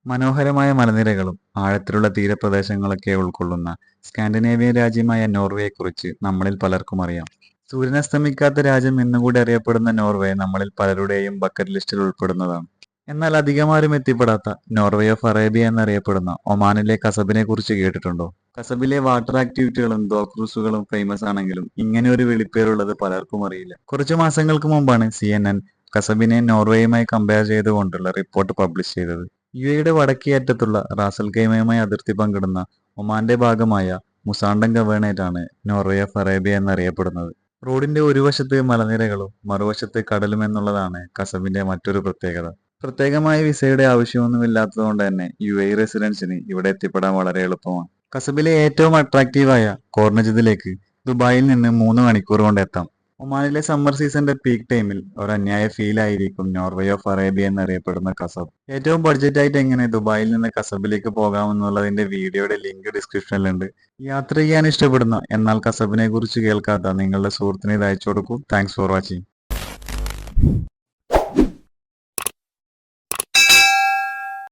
മനോഹരമായ മലനിരകളും ആഴത്തിലുള്ള തീരപ്രദേശങ്ങളൊക്കെ ഉൾക്കൊള്ളുന്ന സ്കാൻഡിനേവിയൻ രാജ്യമായ നോർവേയെക്കുറിച്ച് നമ്മളിൽ പലർക്കും അറിയാം. സൂര്യനസ്തമിക്കാത്ത രാജ്യം എന്നുകൂടി അറിയപ്പെടുന്ന നോർവേ നമ്മളിൽ പലരുടെയും ബക്കറ്റ് ലിസ്റ്റിൽ ഉൾപ്പെടുന്നതാണ്. എന്നാൽ അധികമാരും എത്തിപ്പെടാത്ത നോർവേ ഓഫ് അറേബ്യ എന്നറിയപ്പെടുന്ന ഒമാനിലെ കസബിനെ കുറിച്ച് കേട്ടിട്ടുണ്ടോ? കസബിലെ വാട്ടർ ആക്ടിവിറ്റികളും ഡോഗ് ക്രൂസുകളും ഫേമസ് ആണെങ്കിലും ഇങ്ങനെ ഒരു വിളിപ്പേരുള്ളത് പലർക്കും അറിയില്ല. കുറച്ചു മാസങ്ങൾക്ക് മുമ്പാണ് CNN കസബിനെ നോർവേയുമായി കമ്പയർ ചെയ്തുകൊണ്ടുള്ള റിപ്പോർട്ട് പബ്ലിഷ് ചെയ്തത്. യുഎഇയുടെ വടക്കേ അറ്റത്തുള്ള റാസൽ ഖൈമയുമായി അതിർത്തി പങ്കിടുന്ന ഒമാന്റെ ഭാഗമായ മുസാണ്ടൻ ഗവേണേറ്റ് ആണ് നോർവേ ഓഫ് അറേബ്യ എന്നറിയപ്പെടുന്നത്. റോഡിന്റെ ഒരു വശത്ത് മലനിരകളും മറുവശത്ത് കടലും എന്നുള്ളതാണ് കസബിന്റെ മറ്റൊരു പ്രത്യേകത. പ്രത്യേകമായ വിസയുടെ ആവശ്യമൊന്നുമില്ലാത്തതുകൊണ്ട് തന്നെ UAE റെസിഡൻസിന് ഇവിടെ എത്തിപ്പെടാൻ വളരെ എളുപ്പമാണ്. കസബിലെ ഏറ്റവും അട്രാക്റ്റീവായ കോർണിജിദിലേക്ക് ദുബായിൽ നിന്ന് 3 മണിക്കൂർ കൊണ്ട് എത്താം. ഒമാനിലെ സമ്മർ സീസണിന്റെ പീക്ക് ടൈമിൽ ഒരു അന്യായ ഫീൽ ആയിരിക്കും നോർവേ ഓഫ് അറേബ്യ എന്നറിയപ്പെടുന്ന കസബ്. ഏറ്റവും ബഡ്ജറ്റ് ആയിട്ട് എങ്ങനെ ദുബായിൽ നിന്ന് കസബിലേക്ക് പോകാമെന്നുള്ളതിന്റെ വീഡിയോയുടെ ലിങ്ക് ഡിസ്ക്രിപ്ഷനിലുണ്ട്. യാത്ര ചെയ്യാൻ ഇഷ്ടപ്പെടുന്ന എന്നാൽ കസബിനെ കുറിച്ച് കേൾക്കാത്ത നിങ്ങളുടെ സുഹൃത്തിന് ഇത് അയച്ചു കൊടുക്കൂ. Thanks for watching.